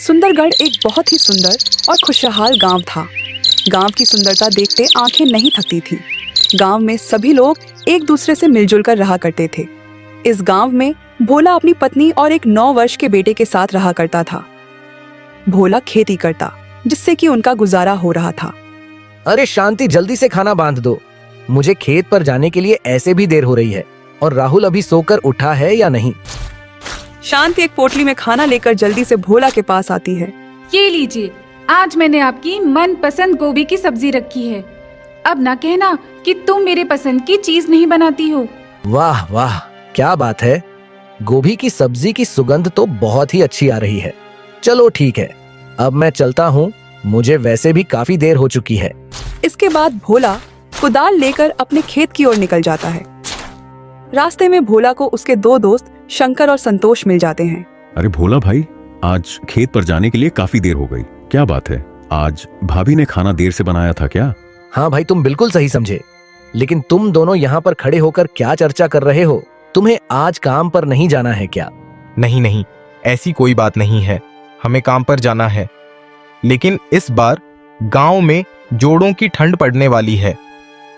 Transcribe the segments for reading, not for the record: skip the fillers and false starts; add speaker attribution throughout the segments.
Speaker 1: सुंदरगढ़ एक बहुत ही सुंदर और खुशहाल गांव था। गांव की सुंदरता देखते आंखें नहीं थकती थी। गांव में सभी लोग एक दूसरे से मिलजुल कर रहा करते थे। इस गांव में भोला अपनी पत्नी और एक 9 वर्ष के बेटे के साथ रहा करता था। भोला खेती करता, जिससे कि उनका गुजारा हो रहा था।
Speaker 2: अरे शांति, जल्दी से खाना बांध दो। मुझे खेत पर जाने के लिए ऐसे भी देर हो रही है। और राहुल अभी सोकर उठा है या नहीं?
Speaker 1: शांति एक पोटली में खाना लेकर जल्दी से भोला के पास आती है।
Speaker 3: ये लीजिए, आज मैंने आपकी मनपसंद गोभी की सब्जी रखी है। अब ना कहना कि तुम मेरे पसंद की चीज नहीं बनाती हो।
Speaker 2: वाह वाह, क्या बात है। गोभी की सब्जी की सुगंध तो बहुत ही अच्छी आ रही है। चलो ठीक है, अब मैं चलता हूँ। मुझे वैसे भी काफी देर हो चुकी है।
Speaker 1: इसके बाद भोला कुदाल लेकर अपने खेत की ओर निकल जाता है। रास्ते में भोला को उसके 2 दोस्त शंकर और संतोष मिल जाते हैं।
Speaker 4: अरे भोला भाई, आज खेत पर जाने के लिए काफी देर हो गई। क्या बात है, आज भाभी ने खाना देर से बनाया था क्या?
Speaker 2: हाँ भाई, तुम बिल्कुल सही समझे। लेकिन तुम दोनों यहाँ पर खड़े होकर क्या चर्चा कर रहे हो? तुम्हें आज काम पर नहीं जाना है क्या?
Speaker 5: नहीं नहीं, ऐसी कोई बात नहीं है। हमें काम पर जाना है, लेकिन इस बार गांव में जोड़ों की ठंड पड़ने वाली है,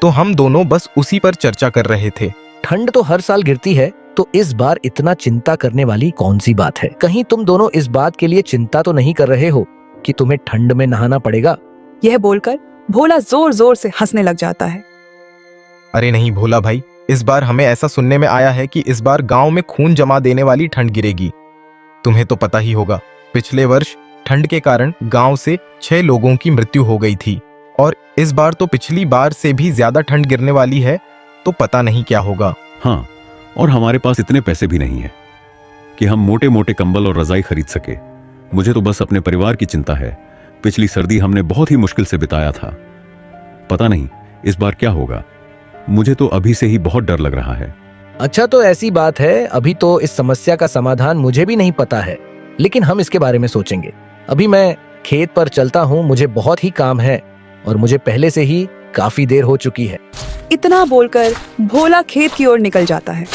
Speaker 5: तो हम दोनों बस उसी पर चर्चा कर रहे थे।
Speaker 2: ठंड तो हर साल गिरती है, तो इस बार इतना चिंता करने वाली कौन सी बात है? कहीं तुम दोनों इस बात के लिए चिंता तो नहीं कर रहे हो कि तुम्हें ठंड में नहाना पड़ेगा?
Speaker 1: यह बोलकर भोला जोर जोर से हंसने लग जाता है।
Speaker 5: अरे नहीं भोला भाई, इस बार हमें ऐसा सुनने में आया है कि इस बार गांव में खून जमा देने वाली ठंड गिरेगी। तुम्हें तो पता ही होगा, पिछले वर्ष ठंड के कारण गांव से 6 लोगों की मृत्यु हो गई थी, और इस बार तो पिछली बार से भी ज्यादा ठंड गिरने वाली है, तो पता नहीं क्या होगा।
Speaker 4: हाँ, और हमारे पास इतने पैसे भी नहीं है कि हम मोटे मोटे कंबल और रजाई खरीद सके। मुझे तो बस अपने परिवार की चिंता है। पिछली सर्दी हमने बहुत ही मुश्किल से बिताया था। पता नहीं इस बार क्या होगा। मुझे तो अभी से ही बहुत डर लग रहा है।
Speaker 2: अच्छा, तो ऐसी बात है। अभी तो इस समस्या का समाधान मुझे भी नहीं पता है, लेकिन हम इसके बारे में सोचेंगे। अभी मैं खेत पर चलता हूँ, मुझे बहुत ही काम है और मुझे पहले से ही काफी देर हो चुकी है।
Speaker 1: इतना बोलकर भोला खेत की ओर निकल जाता है।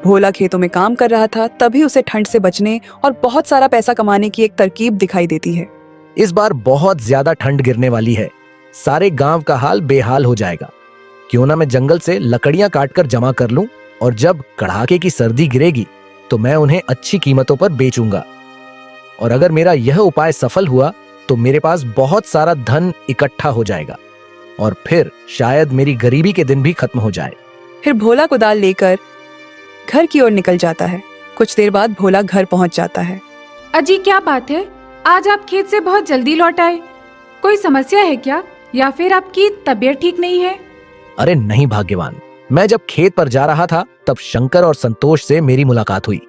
Speaker 1: भोला खेतों में काम कर रहा था, तभी उसे ठंड से बचने और बहुत सारा पैसा कमाने की एक तरकीब दिखाई देती है।
Speaker 2: इस बार बहुत ज्यादा ठंड गिरने वाली है। सारे गांव का हाल बेहाल हो जाएगा। क्यों ना मैं जंगल से लकड़ियां काटकर जमा कर लूं, और जब कड़ाके की सर्दी गिरेगी तो मैं उन्हें अच्छी कीमतों पर बेचूंगा। और अगर मेरा यह उपाय सफल हुआ तो मेरे पास बहुत सारा धन इकट्ठा हो जाएगा, और फिर शायद मेरी गरीबी के दिन भी खत्म हो जाए।
Speaker 1: फिर भोला कुदाल लेकर घर की ओर निकल जाता है। कुछ देर बाद भोला घर पहुंच जाता है।
Speaker 3: अजी, क्या बात है, आज आप खेत से बहुत जल्दी लौट आए। कोई समस्या है क्या, या फिर आपकी तबीयत ठीक नहीं है?
Speaker 2: अरे नहीं भाग्यवान, मैं जब खेत पर जा रहा था तब शंकर और संतोष से मेरी मुलाकात हुई।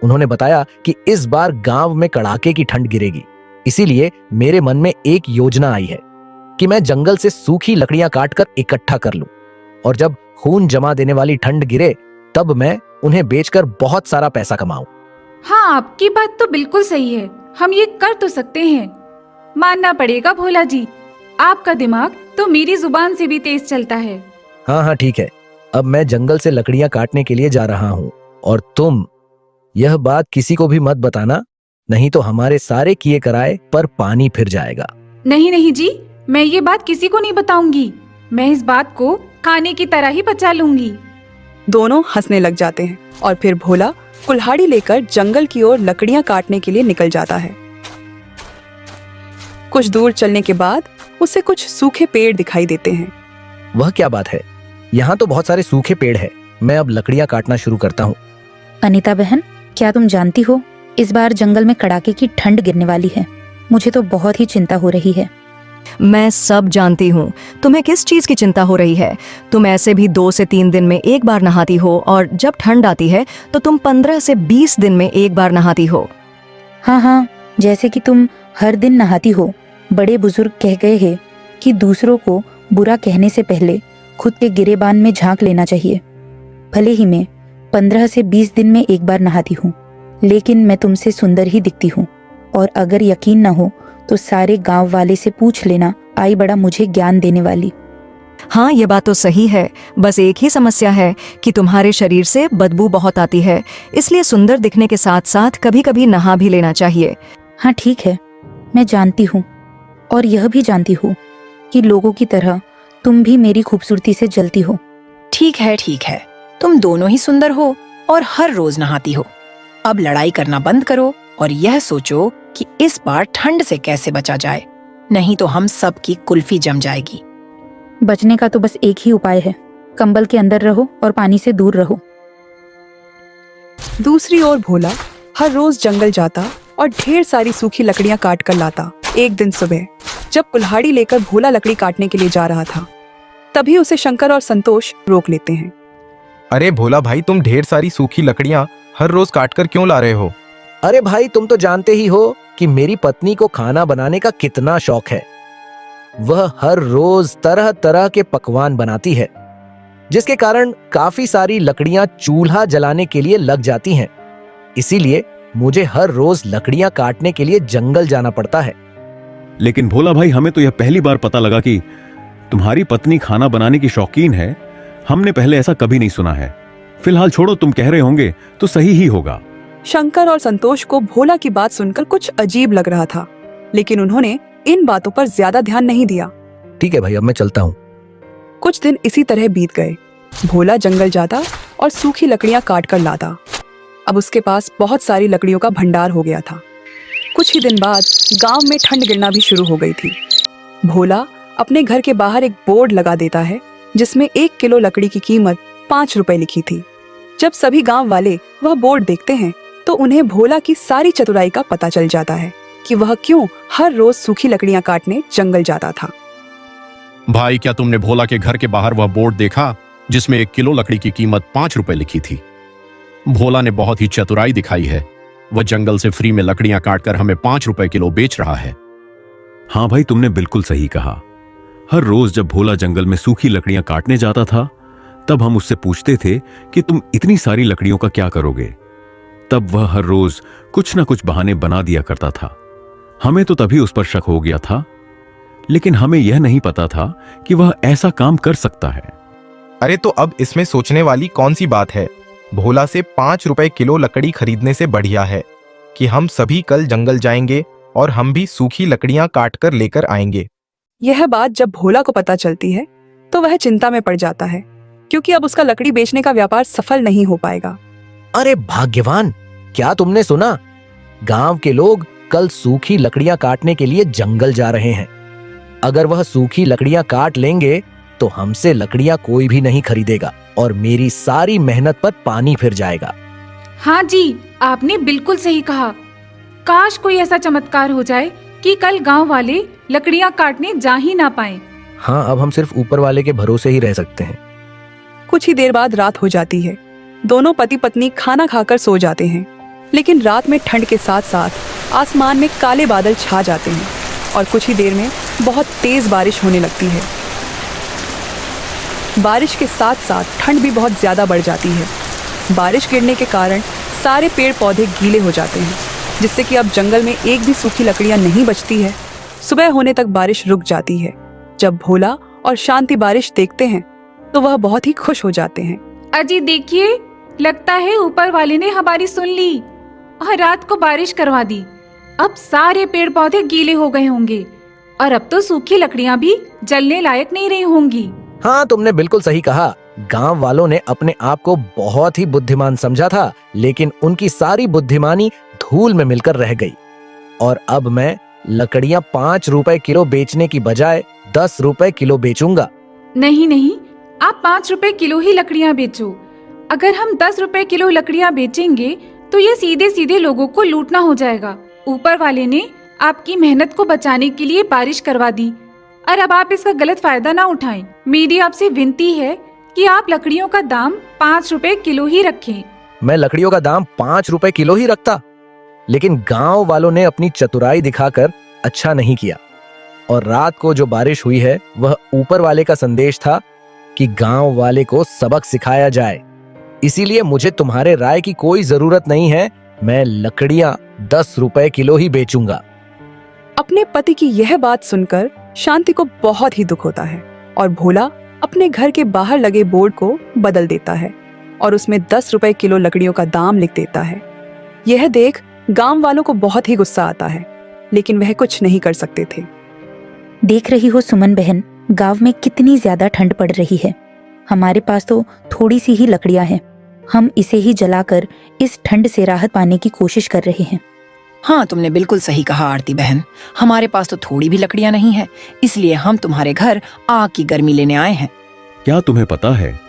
Speaker 2: उन्होंने बताया कि इस बार गांव में कड़ाके की ठंड गिरेगी। इसीलिए मेरे मन में एक योजना आई है कि मैं जंगल से सूखी लकड़ियां काटकर इकट्ठा कर लूं, और जब खून जमा देने वाली ठंड गिरे तब मैं उन्हें बेचकर बहुत सारा पैसा कमाऊं।
Speaker 3: हाँ, आपकी बात तो बिल्कुल सही है। हम ये कर तो सकते हैं। मानना पड़ेगा भोला जी, आपका दिमाग तो मेरी जुबान से भी तेज चलता है।
Speaker 2: हाँ हाँ ठीक है, अब मैं जंगल से लकड़ियां काटने के लिए जा रहा हूँ, और तुम यह बात किसी को भी मत बताना, नहीं तो हमारे सारे किए कराए पर पानी फिर जाएगा।
Speaker 3: नहीं नहीं जी, मैं ये बात किसी को नहीं बताऊंगी। मैं इस बात को खाने की तरह ही बचा लूंगी।
Speaker 1: दोनों हंसने लग जाते हैं, और फिर भोला कुल्हाड़ी लेकर जंगल की ओर लकड़ियां काटने के लिए निकल जाता है। कुछ दूर चलने के बाद उसे कुछ सूखे पेड़ दिखाई देते हैं।
Speaker 2: वह क्या बात है, यहाँ तो बहुत सारे सूखे पेड़ हैं। मैं अब लकड़ियां काटना शुरू करता हूँ।
Speaker 6: अनीता बहन, क्या तुम जानती हो, इस बार जंगल में कड़ाके की ठंड गिरने वाली है। मुझे तो बहुत ही चिंता हो रही है।
Speaker 7: मैं सब जानती हूँ। तुम्हें किस चीज की चिंता हो रही है? तुम ऐसे भी 2 से 3 दिन में एक बार नहाती हो, और जब ठंड आती है तो तुम 15 से 20 दिन में एक बार नहाती हो।
Speaker 6: हाँ हाँ, जैसे कि तुम हर दिन नहाती हो। बड़े बुजुर्ग कह गए हैं कि दूसरों को बुरा कहने से पहले खुद के गिरेबान में झांक लेना चाहिए। भले ही मैं 15 से 20 दिन में एक बार नहाती हूँ, लेकिन मैं तुमसे सुंदर ही दिखती हूँ। और अगर यकीन न हो तो सारे गांव वाले से पूछ लेना, आई बड़ा मुझे ज्ञान देने वाली।
Speaker 7: हाँ, ये बात तो सही है। बस एक ही समस्या है कि तुम्हारे शरीर से बदबू बहुत आती है, इसलिए सुंदर दिखने के साथ साथ कभी कभी नहा भी लेना चाहिए।
Speaker 6: हाँ ठीक है, मैं जानती हूँ और यह भी जानती हूँ कि लोगों की तरह तुम भी मेरी खूबसूरती से जलती हो।
Speaker 8: ठीक है, तुम दोनों ही सुंदर हो और हर रोज नहाती हो। अब लड़ाई करना बंद करो और यह सोचो कि इस बार ठंड से कैसे बचा जाए, नहीं तो हम सब की कुल्फी जम जाएगी।
Speaker 6: बचने का तो बस एक ही उपाय है, कंबल के अंदर रहो और पानी से दूर रहो।
Speaker 1: दूसरी ओर भोला हर रोज जंगल जाता और ढेर सारी सूखी लकड़ियां काट कर लाता। एक दिन सुबह जब कुल्हाड़ी लेकर भोला लकड़ी काटने के लिए जा रहा था, तभी उसे शंकर और संतोष रोक लेते हैं।
Speaker 5: अरे भोला भाई, तुम ढेर सारी सूखी लकड़ियां हर रोज काट कर क्यों ला रहे हो?
Speaker 2: अरे भाई, तुम तो जानते ही हो कि मेरी पत्नी को खाना बनाने का कितना शौक है। वह हर रोज तरह तरह के पकवान बनाती है, जिसके कारण काफी सारी लकड़ियां चूल्हा जलाने के लिए लग जाती हैं। इसीलिए मुझे हर रोज लकड़ियां काटने के लिए जंगल जाना पड़ता है।
Speaker 4: लेकिन भोला भाई, हमें तो यह पहली बार पता लगा कि तुम्हारी पत्नी खाना बनाने की शौकीन है। हमने पहले ऐसा कभी नहीं सुना है। फिलहाल छोड़ो, तुम कह रहे होंगे तो सही ही होगा।
Speaker 1: शंकर और संतोष को भोला की बात सुनकर कुछ अजीब लग रहा था, लेकिन उन्होंने इन बातों पर ज्यादा ध्यान नहीं दिया।
Speaker 2: ठीक है भाई, अब मैं चलता हूँ।
Speaker 1: कुछ दिन इसी तरह बीत गए। भोला जंगल जाता और सूखी लकड़ियां काट कर लाता। अब उसके पास बहुत सारी लकड़ियों का भंडार हो गया था। कुछ ही दिन बाद गांव में ठंड गिरना भी शुरू हो गई थी। भोला अपने घर के बाहर एक बोर्ड लगा देता है, जिसमें 1 किलो लकड़ी की कीमत 5 रुपए लिखी थी। जब सभी गांव वाले वह बोर्ड देखते हैं, तो उन्हें भोला की सारी चतुराई का पता चल जाता है कि वह क्यों हर रोज सूखी लकड़ियां काटने जंगल जाता था।
Speaker 9: भाई, क्या तुमने भोला के घर के बाहर वह बोर्ड देखा जिसमें 1 किलो लकड़ी की कीमत 5 रुपए लिखी थी? भोला ने बहुत ही चतुराई दिखाई है। वह जंगल से फ्री में लकड़ियां काटकर हमें 5 रुपए किलो बेच रहा है।
Speaker 4: हाँ भाई, तुमने बिल्कुल सही कहा। हर रोज जब भोला जंगल में सूखी लकड़ियां काटने जाता था, तब हम उससे पूछते थे कि तुम इतनी सारी लकड़ियों का क्या करोगे। तब वह हर रोज कुछ ना कुछ बहाने बना दिया करता था। हमें तो तभी उस पर शक हो गया था, लेकिन हमें यह नहीं पता था कि वह ऐसा काम कर सकता है।
Speaker 5: अरे तो अब इसमें सोचने वाली कौन सी बात है? भोला से 5 रुपए किलो लकड़ी खरीदने से बढ़िया है कि हम सभी कल जंगल जाएंगे और हम भी सूखी लकड़ियां काट कर लेकर आएंगे।
Speaker 1: यह बात जब भोला को पता चलती है, तो वह चिंता में पड़ जाता है, क्योंकि अब उसका लकड़ी बेचने का व्यापार सफल नहीं हो पाएगा।
Speaker 2: अरे भाग्यवान, क्या तुमने सुना? गांव के लोग कल सूखी लकड़ियां काटने के लिए जंगल जा रहे हैं। अगर वह सूखी लकड़ियां काट लेंगे तो हमसे लकड़ियां कोई भी नहीं खरीदेगा और मेरी सारी मेहनत पर पानी फिर जाएगा।
Speaker 3: हाँ जी, आपने बिल्कुल सही कहा। काश कोई ऐसा चमत्कार हो जाए कि कल गांव वाले लकड़ियां काटने जा ही ना पाएं।
Speaker 2: हाँ, अब हम सिर्फ ऊपर वाले के भरोसे ही रह सकते हैं।
Speaker 1: कुछ ही देर बाद रात हो जाती है। दोनों पति पत्नी खाना खाकर सो जाते हैं, लेकिन रात में ठंड के साथ साथ आसमान में काले बादल छा जाते हैं और कुछ ही देर में बहुत तेज बारिश होने लगती है। बारिश के साथ साथ ठंड भी बहुत ज्यादा बढ़ जाती है। बारिश गिरने के कारण सारे पेड़ पौधे गीले हो जाते हैं, जिससे कि अब जंगल में एक भी सूखी लकड़ियां नहीं बचती है। सुबह होने तक बारिश रुक जाती है। जब भोला और शांति बारिश देखते हैं, तो वह बहुत ही खुश हो जाते हैं।
Speaker 3: अजी देखिए, लगता है ऊपर वाले ने हमारी सुन ली और रात को बारिश करवा दी। अब सारे पेड़ पौधे गीले हो गए होंगे और अब तो सूखी लकड़ियां भी जलने लायक नहीं रही होंगी।
Speaker 2: हाँ, तुमने बिल्कुल सही कहा। गांव वालों ने अपने आप को बहुत ही बुद्धिमान समझा था, लेकिन उनकी सारी बुद्धिमानी धूल में मिलकर रह गई। और अब मैं लकड़ियां 5 रुपए किलो बेचने की बजाय 10 रुपए किलो बेचूंगा।
Speaker 3: नहीं नहीं, आप 5 रुपए किलो ही लकड़ियां बेचो। अगर हम 10 रुपए किलो लकड़ियां बेचेंगे तो ये सीधे सीधे लोगों को लूटना हो जाएगा। ऊपर वाले ने आपकी मेहनत को बचाने के लिए बारिश करवा दी और अब आप इसका गलत फायदा ना उठाएं। मेरी आपसे विनती है कि आप लकड़ियों का दाम 5 रुपए किलो ही रखें।
Speaker 2: मैं लकड़ियों का दाम 5 रुपए किलो ही रखता, लेकिन गांव वालों ने अपनी चतुराई दिखाकर अच्छा नहीं किया। और रात को जो बारिश हुई है, वह ऊपर वाले का संदेश था कि गांव वाले को सबक सिखाया जाए। इसीलिए मुझे तुम्हारे राय की कोई जरूरत नहीं है। मैं लकड़ियां 10 रुपए किलो ही बेचूंगा।
Speaker 1: अपने पति की यह बात सुनकर शांति को बहुत ही दुख होता है और भोला अपने घर के बाहर लगे बोर्ड को बदल देता है और उसमें 10 रुपए किलो लकड़ियों का दाम लिख देता है। यह देख गांव वालों को बहुत ही गुस्सा आता है, लेकिन वह कुछ नहीं कर सकते थे।
Speaker 6: देख रही हो सुमन बहन, गांव में कितनी ज्यादा ठंड पड़ रही है। हमारे पास तो थोड़ी सी ही लकड़ियां हैं। हम इसे ही जलाकर इस ठंड से राहत पाने की कोशिश कर रहे हैं।
Speaker 8: हाँ, तुमने बिल्कुल सही कहा आरती बहन। हमारे पास तो थोड़ी भी लकड़ियां नहीं है, इसलिए हम तुम्हारे घर आग की गर्मी लेने आए हैं।
Speaker 4: क्या तुम्हें पता है,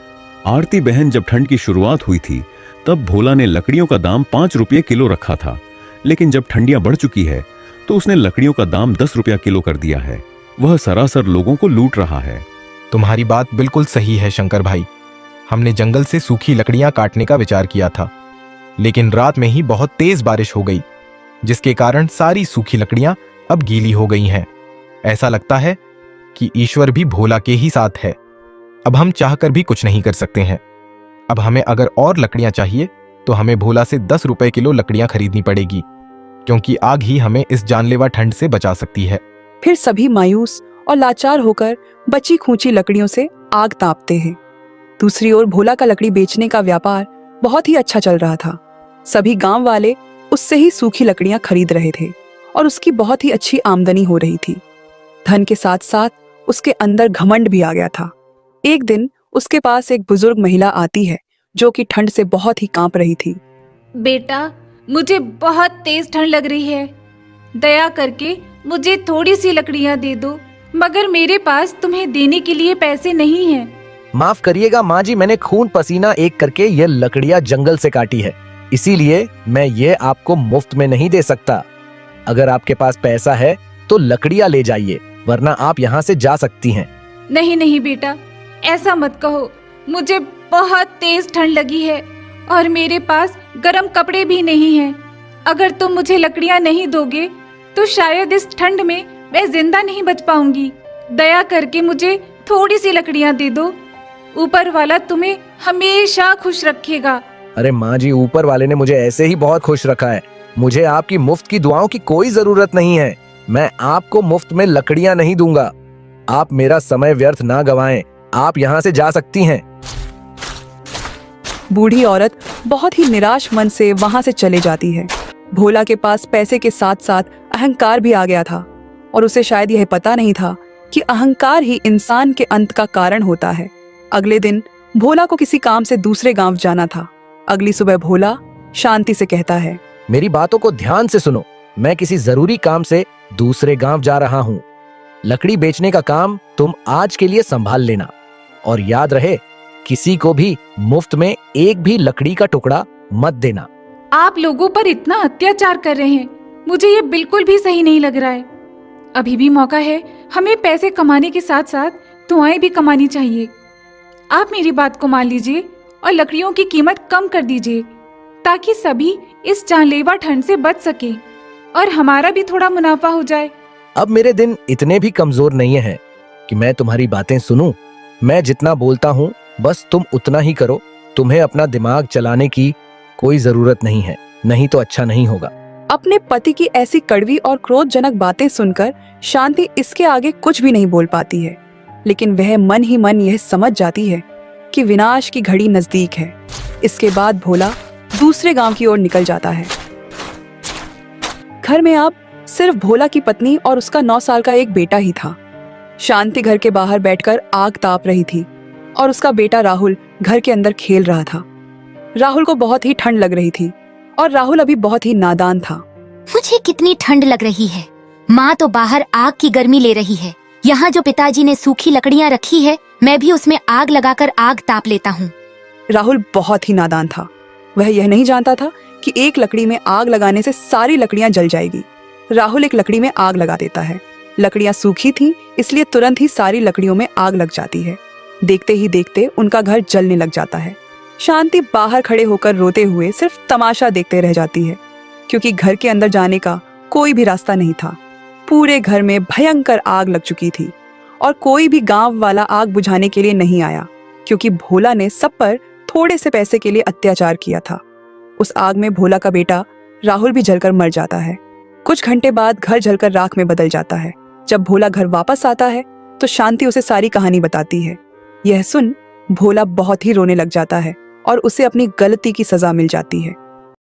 Speaker 4: आरती बहन जब ठंड की शुरुआत हुई थी तब भोला ने लकड़ियों का दाम 5 रुपये किलो रखा था, लेकिन जब ठंडियां बढ़ चुकी है तो उसने लकड़ियों का दाम 10 रुपया किलो कर दिया है। वह सरासर लोगों को लूट रहा है।
Speaker 5: तुम्हारी बात बिल्कुल सही है शंकर भाई। हमने जंगल से सूखी लकड़ियां काटने का विचार किया था, लेकिन रात में ही बहुत तेज बारिश हो गई, जिसके कारण सारी सूखी लकड़ियां अब गीली हो गई हैं। ऐसा लगता है कि ईश्वर भी भोला के ही साथ है। अब हम चाहकर भी कुछ नहीं कर सकते हैं। अब हमें अगर और लकड़ियां चाहिए तो हमें भोला से 10 रुपए किलो लकड़ियां खरीदनी पड़ेगी, क्योंकि आग ही हमें इस जानलेवा ठंड से बचा सकती है।
Speaker 1: फिर सभी मायूस और लाचार होकर बची खूंची लकड़ियों से आग तापते हैं। दूसरी ओर भोला का लकड़ी बेचने का व्यापार बहुत ही अच्छा चल रहा था। सभी गांव वाले उससे ही सूखी लकड़ियां खरीद रहे थे और उसकी बहुत ही अच्छी आमदनी हो रही थी। धन के साथ साथ उसके अंदर घमंड भी आ गया था। एक दिन उसके पास एक बुजुर्ग महिला आती है जो कि ठंड से बहुत ही कांप रही थी।
Speaker 3: बेटा, मुझे बहुत तेज ठंड लग रही है। दया करके मुझे थोड़ी सी लकड़ियां दे दो, मगर मेरे पास तुम्हें देने के लिए पैसे नहीं हैं।
Speaker 2: माफ करिएगा माँ जी, मैंने खून पसीना एक करके ये लकड़ियां जंगल से काटी है, इसीलिए मैं ये आपको मुफ्त में नहीं दे सकता। अगर आपके पास पैसा है तो लकड़ियां ले जाइए, वरना आप यहाँ से जा सकती हैं।
Speaker 3: नहीं नहीं बेटा, ऐसा मत कहो। मुझे बहुत तेज ठंड लगी है और मेरे पास गर्म कपड़े भी नहीं हैं। अगर तुम मुझे लकड़ियां नहीं दोगे तो शायद इस ठंड में मैं जिंदा नहीं बच पाऊंगी। दया करके मुझे थोड़ी सी लकड़ियां दे दो। ऊपर वाला तुम्हें हमेशा खुश रखेगा।
Speaker 2: अरे माँ जी, ऊपर वाले ने मुझे ऐसे ही बहुत खुश रखा है। मुझे आपकी मुफ्त की दुआओं की कोई जरूरत नहीं है। मैं आपको मुफ्त में लकड़ियां नहीं दूंगा। आप मेरा समय व्यर्थ ना गवाएं। आप यहाँ से जा सकती हैं।
Speaker 1: बूढ़ी औरत बहुत ही निराश मन से वहां से चले जाती है। भोला के पास पैसे के साथ साथ अहंकार भी आ गया था और उसे शायद यह पता नहीं था कि अहंकार ही इंसान के अंत का कारण होता है। अगले दिन भोला को किसी काम से दूसरे गांव जाना था। अगली सुबह भोला शांति से कहता है,
Speaker 2: मेरी बातों को ध्यान से सुनो। मैं किसी जरूरी काम से दूसरे गांव जा रहा हूँ। लकड़ी बेचने का काम तुम आज के लिए संभाल लेना, और याद रहे किसी को भी मुफ्त में एक भी लकड़ी का टुकड़ा मत देना।
Speaker 3: आप लोगों पर इतना अत्याचार कर रहे हैं, मुझे ये बिल्कुल भी सही नहीं लग रहा है। अभी भी मौका है, हमें पैसे कमाने के साथ साथ दुआएं भी कमानी चाहिए। आप मेरी बात को मान लीजिए और लकड़ियों की कीमत कम कर दीजिए, ताकि सभी इस जानलेवा ठंड से बच सके और हमारा भी थोड़ा मुनाफा हो जाए।
Speaker 2: अब मेरे दिन इतने भी कमजोर नहीं हैं कि मैं तुम्हारी बातें सुनूं। मैं जितना बोलता हूँ बस तुम उतना ही करो। तुम्हें अपना दिमाग चलाने की कोई जरूरत नहीं है, नहीं तो अच्छा नहीं होगा।
Speaker 1: अपने पति की ऐसी कड़वी और क्रोधजनक बातें सुनकर शांति इसके आगे कुछ भी नहीं बोल पाती है, लेकिन वह मन ही मन यह समझ जाती है कि विनाश की घड़ी नजदीक है। इसके बाद भोला दूसरे गांव की ओर निकल जाता है। घर में अब सिर्फ भोला की पत्नी और उसका 9 साल का एक बेटा ही था। शांति घर के बाहर बैठकर आग ताप रही थी और उसका बेटा राहुल घर के अंदर खेल रहा था। राहुल को बहुत ही ठंड लग रही थी और राहुल अभी बहुत ही नादान था।
Speaker 10: मुझे कितनी ठंड लग रही है। माँ तो बाहर आग की गर्मी ले रही है। यहाँ जो पिताजी ने सूखी लकड़ियाँ रखी है, मैं भी उसमें आग लगाकर आग ताप लेता हूँ।
Speaker 1: राहुल बहुत ही नादान था। वह यह नहीं जानता था कि एक लकड़ी में आग लगाने से सारी लकड़ियां जल जाएगी। राहुल एक लकड़ी में आग लगा देता है। लकड़ियां सूखी थीं, इसलिए तुरंत ही सारी लकड़ियों में आग लग जाती है। देखते ही देखते उनका घर जलने लग जाता है। शांति बाहर खड़े होकर रोते हुए सिर्फ तमाशा देखते रह जाती है, क्योंकि घर के अंदर जाने का कोई भी रास्ता नहीं था। पूरे घर में भयंकर आग लग चुकी थी और कोई भी गांव वाला आग बुझाने के लिए नहीं आया, क्योंकि भोला ने सब पर थोड़े से पैसे के लिए अत्याचार किया था। उस आग में भोला का बेटा राहुल भी जलकर मर जाता है। कुछ घंटे बाद घर जलकर राख में बदल जाता है। जब भोला घर वापस आता है तो शांति उसे सारी कहानी बताती है। यह सुन भोला बहुत ही रोने लग जाता है और उसे अपनी गलती की सजा मिल जाती है।